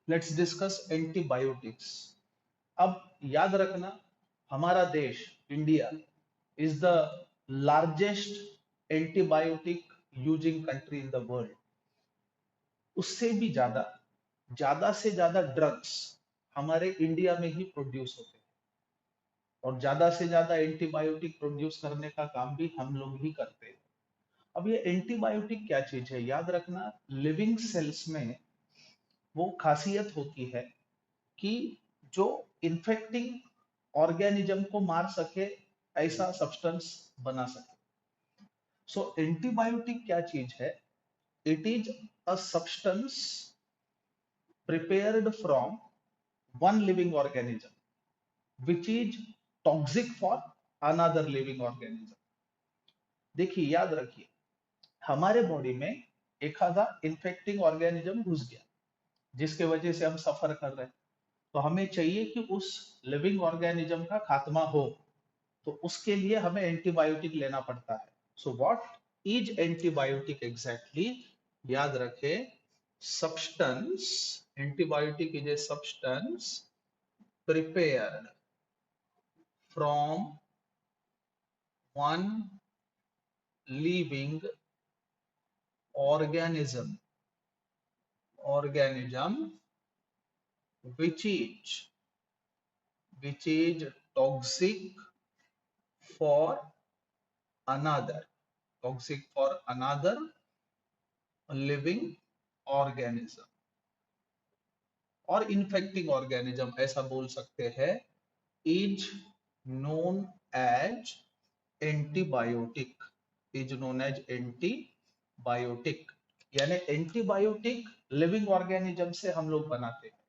Let's discuss antibiotics. अब याद रखना, हमारा देश India is the largest antibiotic using country in the world. उससे भी ज्यादा, ज्यादा से ज्यादा ड्रग्स हमारे इंडिया में ही प्रोड्यूस होते हैं, और ज्यादा से ज्यादा एंटीबायोटिक प्रोड्यूस करने का काम भी हम लोग ही करते हैं। अब ये एंटीबायोटिक क्या चीज है, याद रखना, लिविंग सेल्स में वो खासियत होती है कि जो इन्फेक्टिंग ऑर्गेनिज्म को मार सके, ऐसा सब्सटेंस बना सके। सो एंटीबायोटिक क्या चीज है? It is a substance prepared from one living organism which is toxic for another living organism। देखिए, याद रखिए, हमारे बॉडी में एक आधा इन्फेक्टिंग ऑर्गेनिज्म घुस गया जिसके वजह से हम सफर कर रहे हैं, तो हमें चाहिए कि उस लिविंग ऑर्गेनिज्म का खात्मा हो, तो उसके लिए हमें एंटीबायोटिक लेना पड़ता है। So what is antibiotic exactly? याद रखें, substance, antibiotic is a substance prepared from one living organism which is toxic for another living organism और इन्फेक्टिंग ऑर्गेनिज्म, ऐसा बोल सकते हैं, इज नोन एज एंटीबायोटिक। यानी एंटीबायोटिक लिविंग ऑर्गेनिज्म से हम लोग बनाते हैं,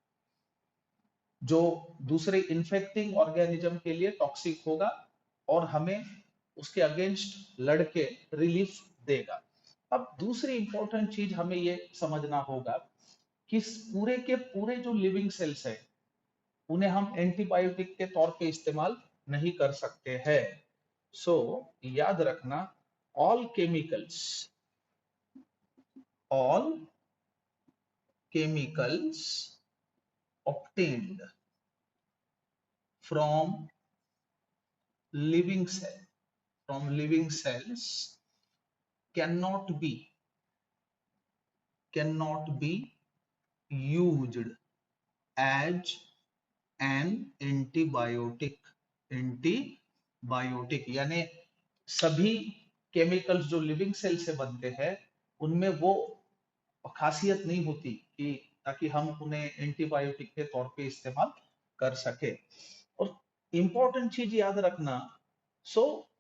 जो दूसरे इन्फेक्टिंग ऑर्गेनिज्म के लिए टॉक्सिक होगा और हमें उसके अगेंस्ट लड़के रिलीफ देगा। अब दूसरी इंपॉर्टेंट चीज हमें ये समझना होगा कि पूरे के पूरे जो लिविंग सेल्स है उन्हें हम एंटीबायोटिक के तौर पे इस्तेमाल नहीं कर सकते हैं। सो याद रखना, all chemicals obtained from living cells cannot be used as an antibiotic यानी सभी केमिकल्स जो लिविंग सेल से बनते हैं उनमें वो खासियत नहीं होती कि ताकि हम उन्हें एंटीबायोटिक के तौर पे इस्तेमाल कर सके। और इंपॉर्टेंट चीज याद रखना,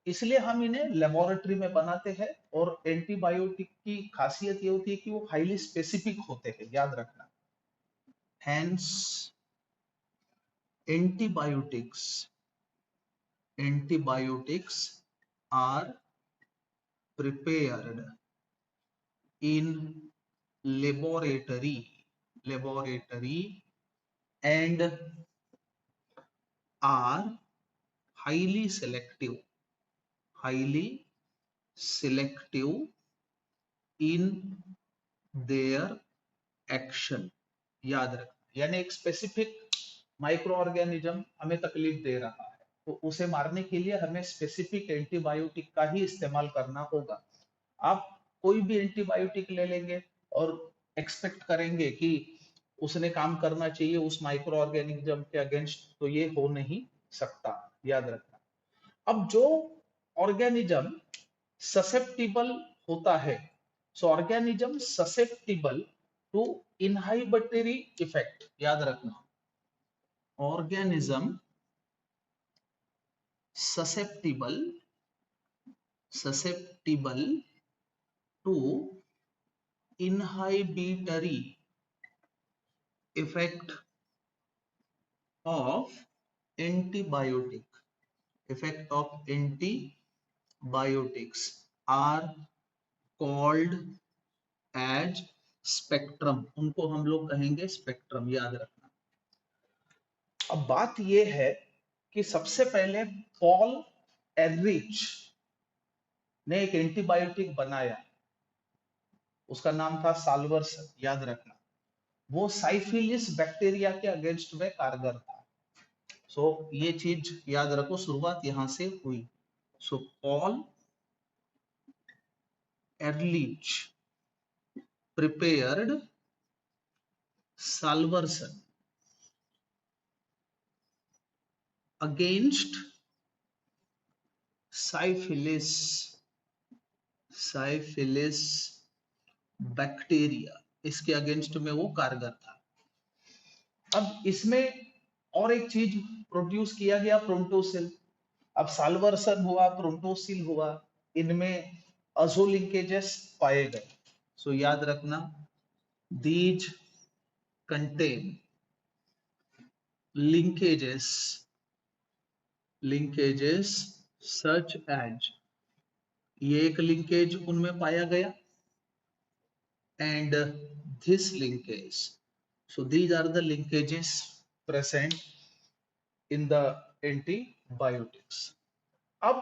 इसलिए हम इन्हें लेबोरेटरी में बनाते हैं, और एंटीबायोटिक की खासियत ये होती है कि वो हाईली स्पेसिफिक होते हैं, याद रखना। Hence antibiotics are prepared in laboratory and are highly selective in their action। याद रखना, यानी एक स्पेसिफिक माइक्रो ऑर्गेनिज्म हमें तकलीफ दे रहा है तो उसे मारने के लिए हमें स्पेसिफिक एंटीबायोटिक का ही इस्तेमाल करना होगा। आप कोई भी एंटीबायोटिक ले लेंगे और एक्सपेक्ट करेंगे कि उसने काम करना चाहिए उस माइक्रो ऑर्गेनिज्म के अगेंस्ट, तो ये हो नहीं सकता, याद रखना। अब जो ऑर्गेनिज्म ससेप्टिबल होता है, सो ऑर्गेनिज्म ससेप्टिबल टू इनहाइबिटरी इफेक्ट, याद रखना, organism susceptible to inhibitory effect of antibiotics are called as spectrum। उनको हम लोग कहेंगे स्पेक्ट्रम, याद रखना। अब बात यह है कि सबसे पहले पॉल एलरिच ने एक एंटीबायोटिक बनाया, उसका नाम था साल्वर्स, याद रखना। वो साइफिलिस बैक्टीरिया के अगेंस्ट में कारगर था। सो ये चीज याद रखो, शुरुआत यहां से हुई। So Paul Ehrlich prepared Salvarsan against syphilis syphilis bacteria, इसके अगेंस्ट में वो कारगर था। अब इसमें और एक चीज प्रोड्यूस किया गया, प्रोन्टोसिल। अब साल्वर्सन हुआ, प्रोन्टोसिल हुआ, इनमें अजो लिंकेजेस पाए गए। सो याद रखना, these contain linkages linkages such as, ये एक लिंकेज उनमें पाया गया, and this linkage, so these are the linkages present in the antibiotics. अब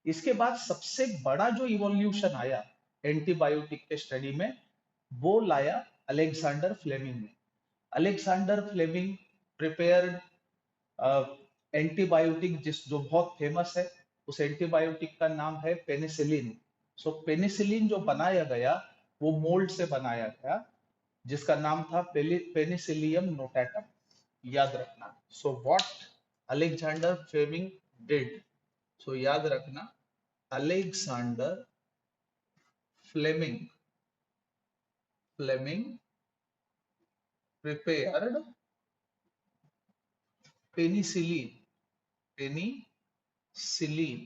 इसके बाद सबसे बड़ा जो इवोल्यूशन आया एंटीबायोटिक के स्टडी में, वो लाया अलेक्जेंडर फ्लेमिंग ने। अलेक्जेंडर फ्लेमिंग प्रिपेयर्ड एंटीबायोटिक जिस जो बहुत फेमस है, उस एंटीबायोटिक का नाम है पेनिसिलिन। सो पेनिसिलिन जो बनाया गया वो मोल्ड से बनाया गया, जिसका नाम था पेनिसिलियम नोटाटम, याद रखना। So what Alexander Fleming did, so याद रखना, Alexander Fleming Fleming prepared penicillin penicillin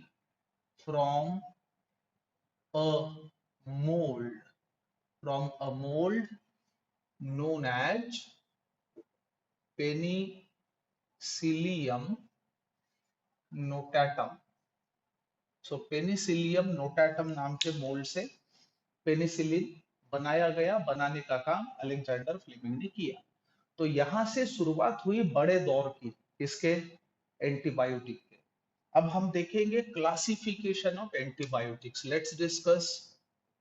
from a mold known as Penicillium notatum. So Penicillium notatum नाम के मोल्ड से पेनिसिलिन बनाया गया। बनाने का काम अलेक्जेंडर फ्लेमिंग ने किया। तो यहां से शुरुआत हुई बड़े दौर की, इसके एंटीबायोटिक के। अब हम देखेंगे classification of antibiotics. Let's discuss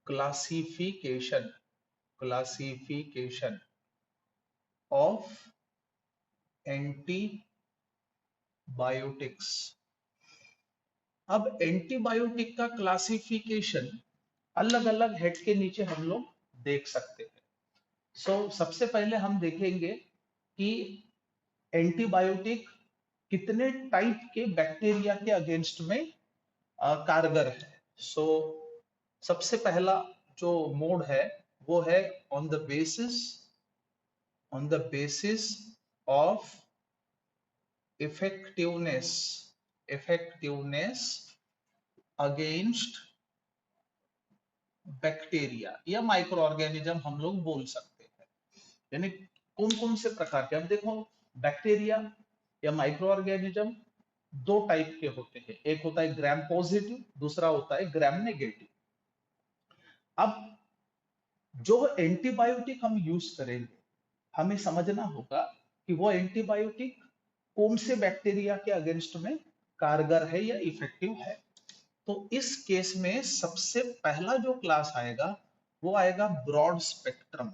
classification classification of antibiotics. अब एंटीबायोटिक का क्लासिफिकेशन अलग अलग हेड के नीचे हम लोग देख सकते हैं। सबसे पहले हम देखेंगे कि एंटीबायोटिक कितने टाइप के बैक्टीरिया के अगेंस्ट में कारगर है। सबसे पहला जो मोड है वो है on the basis of effectiveness against bacteria या माइक्रो ऑर्गेनिज्म हम लोग बोल सकते हैं। यानी कौन कौन से प्रकार के, अब देखो बैक्टीरिया या माइक्रो ऑर्गेनिज्म दो टाइप के होते हैं, एक होता है ग्राम पॉजिटिव, दूसरा होता है ग्राम नेगेटिव। अब जो एंटीबायोटिक हम यूज करेंगे, हमें समझना होगा कि वो एंटीबायोटिक कौन से बैक्टीरिया के अगेंस्ट में कारगर है या इफेक्टिव है। तो इस केस में सबसे पहला जो क्लास आएगा वो आएगा ब्रॉड स्पेक्ट्रम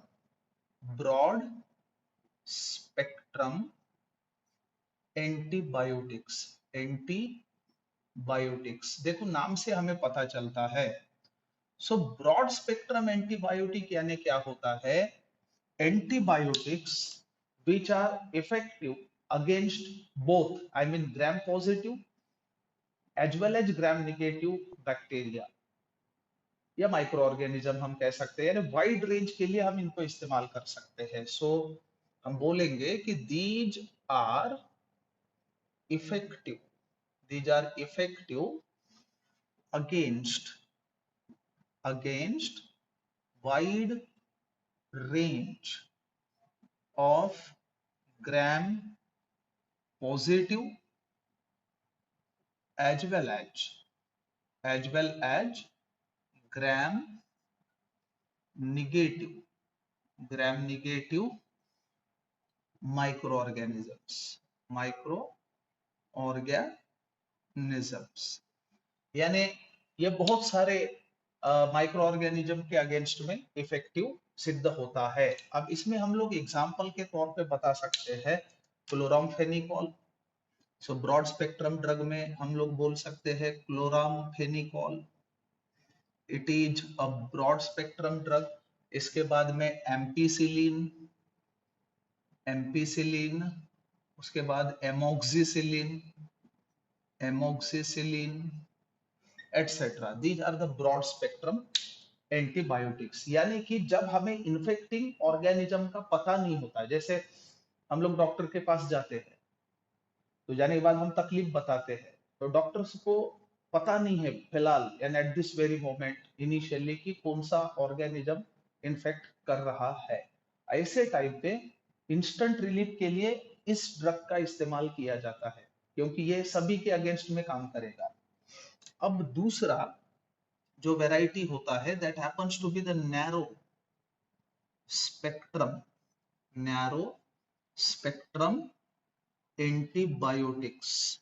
एंटीबायोटिक्स। देखो नाम से हमें पता चलता है। ब्रॉड स्पेक्ट्रम एंटीबायोटिक यानी क्या होता है, antibiotics which are effective against both, I mean gram positive as well as gram negative bacteria या माइक्रो ऑर्गेनिज्म हम कह सकते हैं, यानी वाइड रेंज के लिए हम इनको इस्तेमाल कर सकते हैं। हम बोलेंगे कि these are effective against wide range of gram positive as well as gram negative microorganisms। यानी ये बहुत सारे माइक्रो ऑर्गेनिज्म के अगेंस्ट में इफेक्टिव सिद्ध होता है। अब इसमें हम लोग एग्जाम्पल के तौर पे बता सकते हैं chloramphenicol. So broad spectrum drug में हम लोग बोल सकते हैं chloramphenicol, it is a broad spectrum drug. इसके बाद में एम्पीसिलिन, एम्पीसिलिन, उसके बाद amoxicillin, amoxicillin etcetera, these are the broad spectrum antibiotics. यानी कि जब हमें इन्फेक्टिंग ऑर्गेनिज्म का पता नहीं होता, जैसे हम लोग डॉक्टर के पास जाते हैं तो जाने के बाद हम तकलीफ बताते हैं, तो डॉक्टर्स को पता नहीं है फिलहाल and at this very moment initially कि कौन सा ऑर्गेनिज्म इन्फेक्ट कर रहा है। ऐसे टाइम पे इंस्टेंट रिलीफ के लिए इस ड्रग का इस्तेमाल किया जाता है, क्योंकि ये सभी के अगेंस्ट में काम करेगा। अब दूसरा जो वैरायटी होता है that happens to be the narrow spectrum, narrow spectrum antibiotics.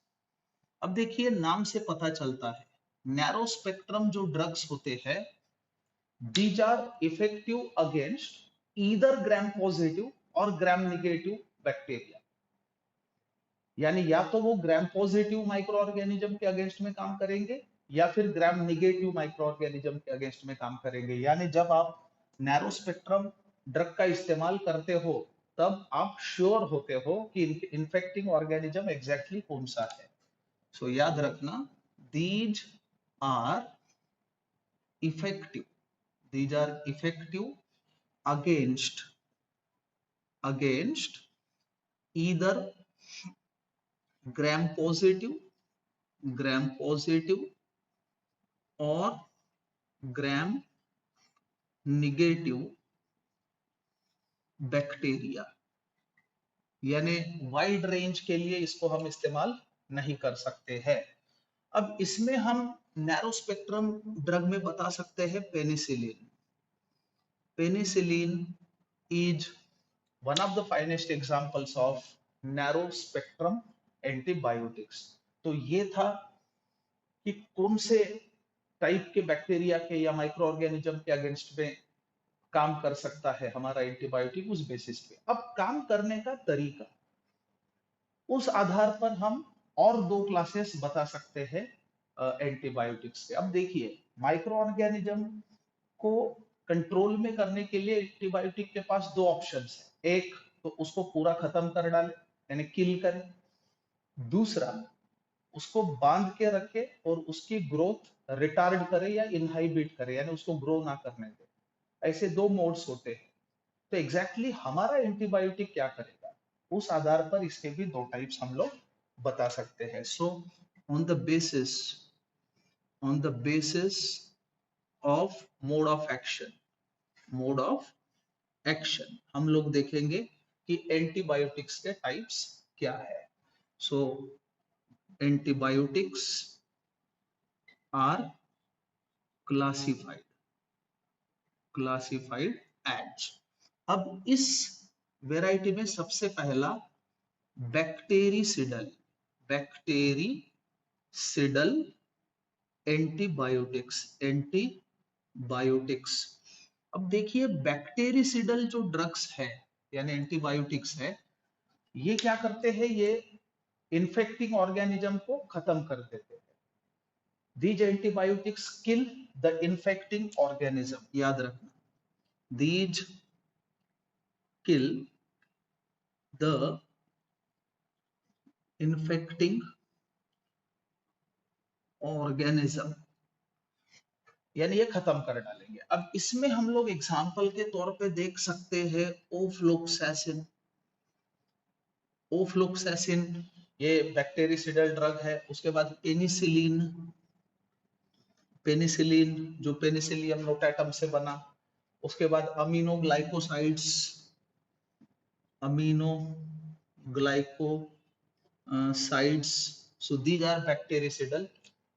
अब देखिए नाम से पता चलता है नैरो स्पेक्ट्रम जो ड्रग्स होते हैं these are effective against either gram positive और ग्राम नेगेटिव बैक्टीरिया। यानी या तो वो ग्राम पॉजिटिव माइक्रो ऑर्गेनिज्म के अगेंस्ट में काम करेंगे या फिर ग्राम नेगेटिव माइक्रो ऑर्गेनिज्म के अगेंस्ट में काम करेंगे। यानी जब आप नैरो स्पेक्ट्रम ड्रग का इस्तेमाल करते हो तब आप श्योर होते हो कि इन्फेक्टिंग ऑर्गेनिज्म एग्जैक्टली कौन सा है। सो याद रखना these are effective, these are effective against either gram positive और gram negative बैक्टीरिया। यानी वाइड रेंज के लिए इसको हम इस्तेमाल नहीं कर सकते हैं। अब इसमें हम नैरो स्पेक्ट्रम ड्रग में बता सकते हैं penicillin. Penicillin is one of the finest examples of narrow spectrum antibiotics. तो ये था कि कौन से टाइप के बैक्टीरिया के या माइक्रो ऑर्गेनिज्म के अगेंस्ट में काम कर सकता है हमारा एंटीबायोटिक उस बेसिस पे। अब काम करने का तरीका, उस आधार पर हम और दो क्लासेस बता सकते हैं एंटीबायोटिक्स के। अब देखिए माइक्रो ऑर्गेनिज्म को कंट्रोल में करने के लिए एंटीबायोटिक के पास दो ऑप्शंस है। एक तो उसको पूरा खत्म कर डाले यानी किल करे, दूसरा उसको बांध के रखे और उसकी ग्रोथ रिटार्ड करे या इनहाइबिट करे यानी उसको ग्रो ना करने दे। ऐसे दो मोड्स होते हैं। तो एग्जैक्टली हमारा एंटीबायोटिक क्या करेगा उस आधार पर इसके भी दो टाइप्स हम लोग बता सकते हैं। So on the basis of mode of action हम लोग देखेंगे कि एंटीबायोटिक्स के टाइप्स क्या है। सो एंटीबायोटिक्स आर क्लासिफाइड एज। अब इस वैरायटी में सबसे पहला बैक्टेरिसिडल एंटीबायोटिक्स। अब देखिए बैक्टेरिसिडल जो ड्रग्स है यानी एंटीबायोटिक्स है, ये क्या करते हैं, ये इन्फेक्टिंग ऑर्गेनिज्म को खत्म कर देते हैं। These antibiotics kill the infecting organism, याद रखना, these kill the infecting organism, यानी ये खत्म कर डालेंगे। अब इसमें हम लोग एग्जाम्पल के तौर पे देख सकते हैं ओफ्लोक्सैसिन। ओफ्लोक्सैसिन ये बैक्टेरिसिडल ड्रग है। उसके बाद पेनिसिलिन जो पेनिसिलियम नोटाटम से बना। उसके बाद aminoglycosides. So these are bactericidal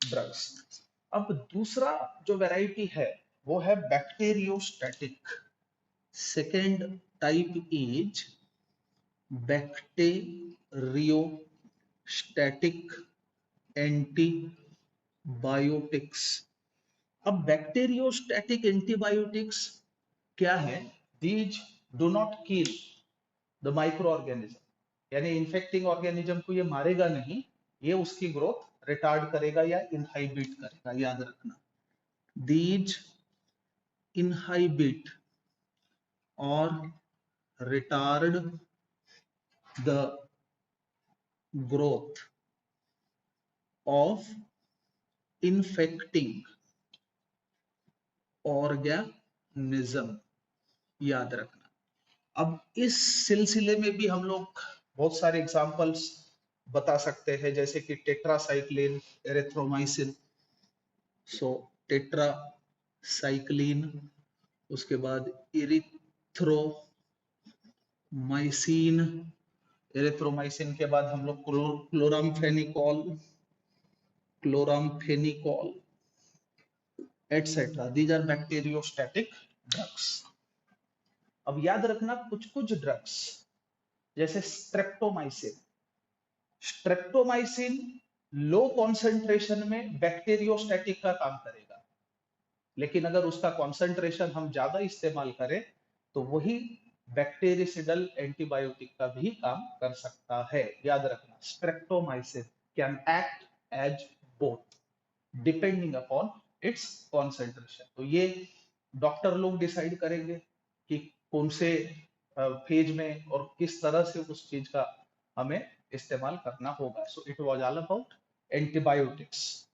drugs. अब दूसरा जो वैरायटी है वो है bacteriostatic. Second type is bacteriostatic antibiotics. अब बैक्टीरियोस्टैटिक एंटीबायोटिक्स क्या है, these do not kill the microorganism, यानी इन्फेक्टिंग ऑर्गेनिज्म को ये मारेगा नहीं, ये उसकी ग्रोथ रिटार्ड करेगा या इनहाइबिट करेगा, याद रखना। these inhibit or retard the growth of infecting organism, याद रखना। अब इस सिलसिले में भी हम लोग बहुत सारे एग्जांपल्स बता सकते हैं, जैसे कि टेट्रासाइक्लिन, एरिथ्रोमाइसिन। सो टेट्रासाइक्लिन, उसके बाद एरिथ्रोमाइसिन, एरिथ्रोमाइसिन के बाद हम लोग chloramphenicol etcetera, these are bacteriostatic drugs. अब याद रखना कुछ कुछ ड्रग्स जैसे स्ट्रेप्टोमाइसिन लो कॉन्सेंट्रेशन में बैक्टीरियोस्टैटिक का काम करेगा, लेकिन अगर उसका कॉन्सेंट्रेशन हम ज्यादा इस्तेमाल करें तो वही बैक्टीरिसिडल एंटीबायोटिक का भी काम कर सकता है। याद रखना streptomycin can act as both depending upon its concentration. तो ये डॉक्टर लोग डिसाइड करेंगे कि कौन से फेज में और किस तरह से उस चीज का हमें इस्तेमाल करना होगा। So it was all about antibiotics.